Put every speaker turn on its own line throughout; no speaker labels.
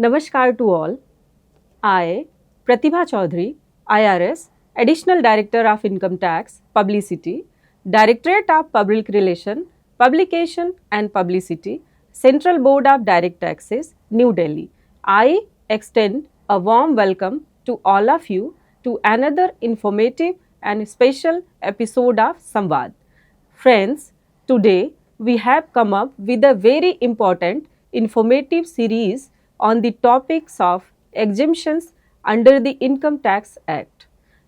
Namaskar to all. I, Pratibha Chaudhary, IRS, Additional Director of Income Tax, Publicity, Directorate of Public Relation, Publication and Publicity, Central Board of Direct Taxes, New Delhi. I extend a warm welcome to all of you to another informative and special episode of Samvaad. Friends, today we have come up with a very important informative series on the topics of exemptions under the Income Tax Act.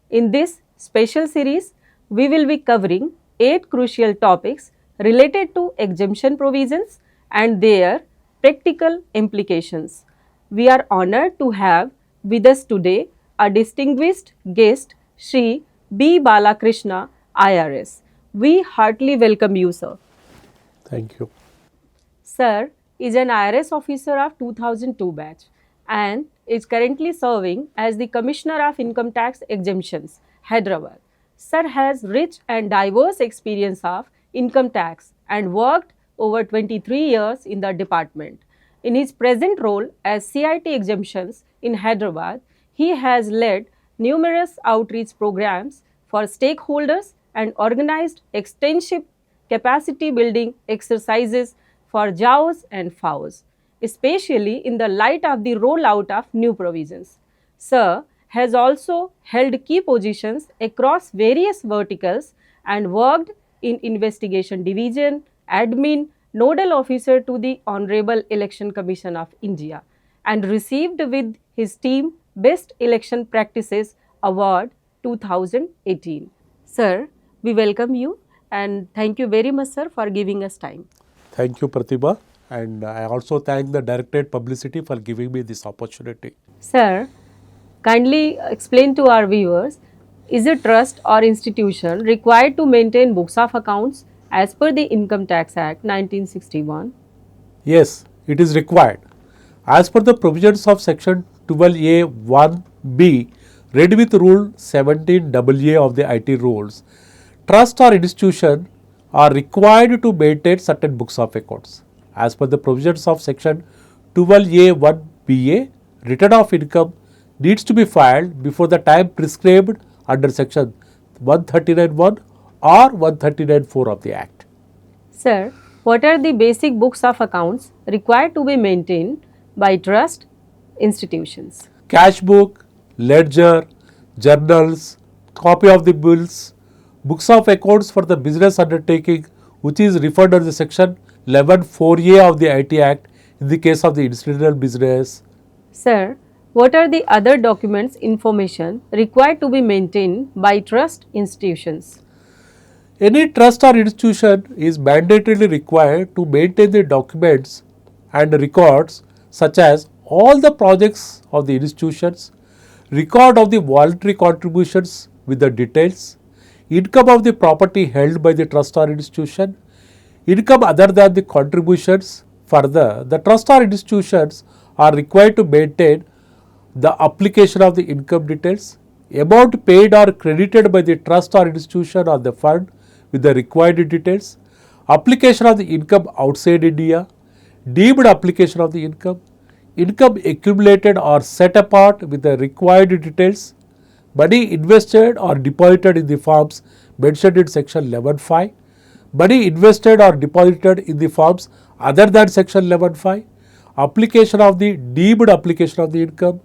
In this special series, we will be covering 8 crucial topics related to exemption provisions and their practical implications. We are honored to have with us today a distinguished guest, Shri B. Bala Krishna, IRS. We heartily welcome you, sir.
Thank you.
Sir is an IRS officer of 2002 batch and is currently serving as the Commissioner of Income Tax Exemptions, Hyderabad. Sir has rich and diverse experience of income tax and worked over 23 years in the department. In his present role as CIT Exemptions in Hyderabad, he has led numerous outreach programs for stakeholders and organized extensive capacity building exercises for JAOs and FAOs, especially in the light of the rollout of new provisions. Sir has also held key positions across various verticals and worked in investigation division, admin, nodal officer to the Honorable Election Commission of India and received with his team Best Election Practices Award 2018. Sir, we welcome you and thank you very much, sir, for giving us time.
Thank you, Pratibha. And I also thank the Directorate Publicity for giving me this opportunity.
Sir, kindly explain to our viewers, is a trust or institution required to maintain books of accounts as per the Income Tax Act 1961?
Yes, it is required. As per the provisions of Section 12A(1)(b), read with Rule 17AA of the IT rules, trust or institution are required to maintain certain books of accounts. As per the provisions of Section 12A(1)(ba), return of income needs to be filed before the time prescribed under Section 139(1) or 139(4) of the Act.
Sir, what are the basic books of accounts required to be maintained by trust institutions?
Cash book, ledger, journals, copy of the bills, books of accounts for the business undertaking, which is referred under Section 11(4)(a) of the IT Act in the case of the incidental business.
Sir, what are the other documents information required to be maintained by trust institutions?
Any trust or institution is mandatorily required to maintain the documents and records such as all the projects of the institutions, record of the voluntary contributions with the details, income of the property held by the trust or institution, income other than the contributions. Further, the trust or institutions are required to maintain the application of the income details, amount paid or credited by the trust or institution or the fund with the required details, application of the income outside India, deemed application of the income, income accumulated or set apart with the required details, money invested or deposited in the forms mentioned in Section 11(5), money invested or deposited in the forms other than Section 11(5), application of the deemed application of the income,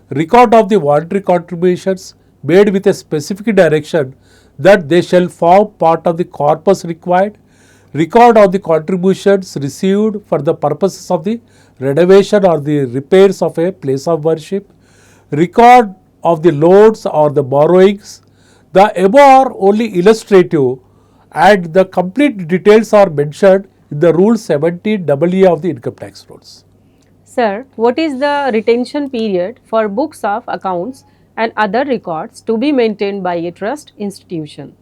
record of the voluntary contributions made with a specific direction that they shall form part of the corpus required, record of the contributions received for the purposes of the renovation or the repairs of a place of worship, record of the loans or the borrowings. The above are only illustrative and the complete details are mentioned in the Rule 17AA of the Income Tax Rules.
Sir, what is the retention period for books of accounts and other records to be maintained by a trust institution?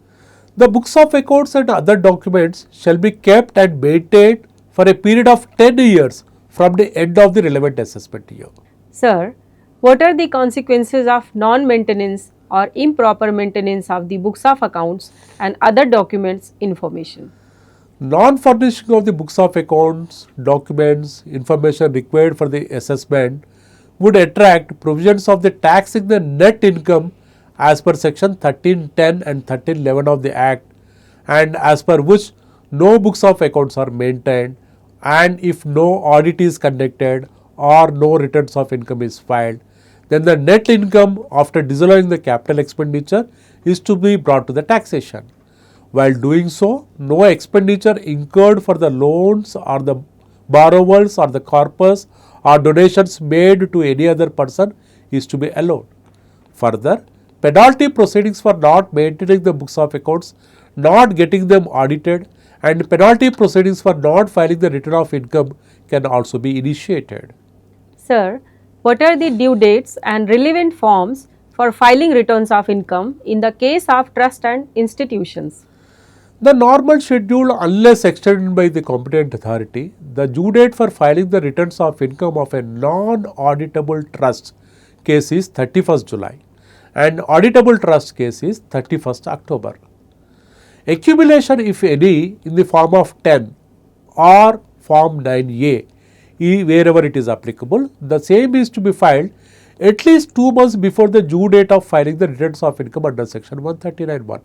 The books of accounts and other documents shall be kept and maintained for a period of 10 years from the end of the relevant assessment year.
Sir, what are the consequences of non-maintenance or improper maintenance of the books of accounts and other documents information?
Non-furnishing of the books of accounts, documents, information required for the assessment would attract provisions of the taxing the net income as per section 1310 and 1311 of the Act, and as per which no books of accounts are maintained, and if no audit is conducted or no returns of income is filed, then the net income after disallowing the capital expenditure is to be brought to the taxation. While doing so, no expenditure incurred for the loans or the borrowers or the corpus or donations made to any other person is to be allowed. Further, penalty proceedings for not maintaining the books of accounts, not getting them audited, and penalty proceedings for not filing the return of income can also be initiated.
Sir, what are the due dates and relevant forms for filing returns of income in the case of trust and institutions?
The normal schedule, unless extended by the competent authority, the due date for filing the returns of income of a non-auditable trust case is 31st July and auditable trust case is 31st October. Accumulation, if any, in the form of 10 or form 9A, wherever it is applicable, the same is to be filed at least 2 months before the due date of filing the returns of income under section 139(1).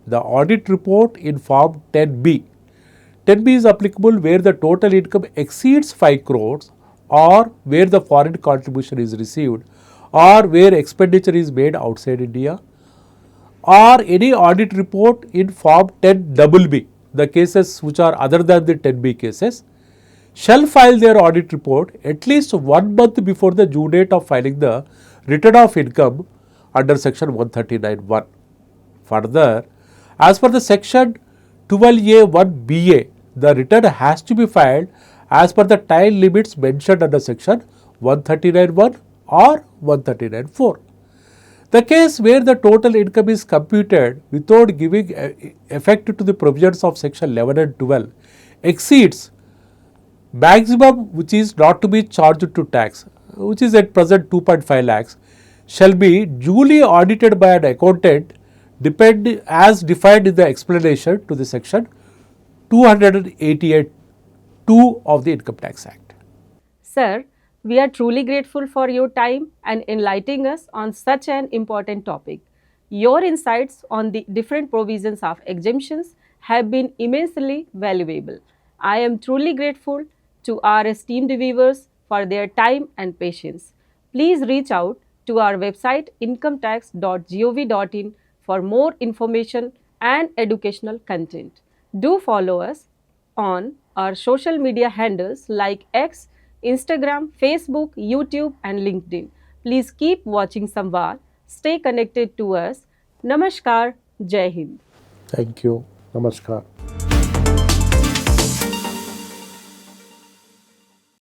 The audit report in form 10B. 10B is applicable where the total income exceeds 5 crores or where the foreign contribution is received or where expenditure is made outside India, or any audit report in form 10BB, the cases which are other than the 10B cases, shall file their audit report at least 1 month before the due date of filing the return of income under section 139(1). Further, as per the section 12A1BA, the return has to be filed as per the time limits mentioned under section 139(1) or 139(4). The case where the total income is computed without giving effect to the provisions of section 11 and 12 exceeds maximum which is not to be charged to tax, which is at present 2.5 lakhs, shall be duly audited by an accountant as defined in the explanation to the section 288(2) of the Income Tax Act.
Sir, we are truly grateful for your time and enlightening us on such an important topic. Your insights on the different provisions of exemptions have been immensely valuable. I am truly grateful to our esteemed viewers for their time and patience. Please reach out to our website incometax.gov.in for more information and educational content. Do follow us on our social media handles like X, Instagram, Facebook, YouTube, and LinkedIn. Please keep watching Samvaad. Stay connected to us. Namaskar. Jai Hind.
Thank you. Namaskar.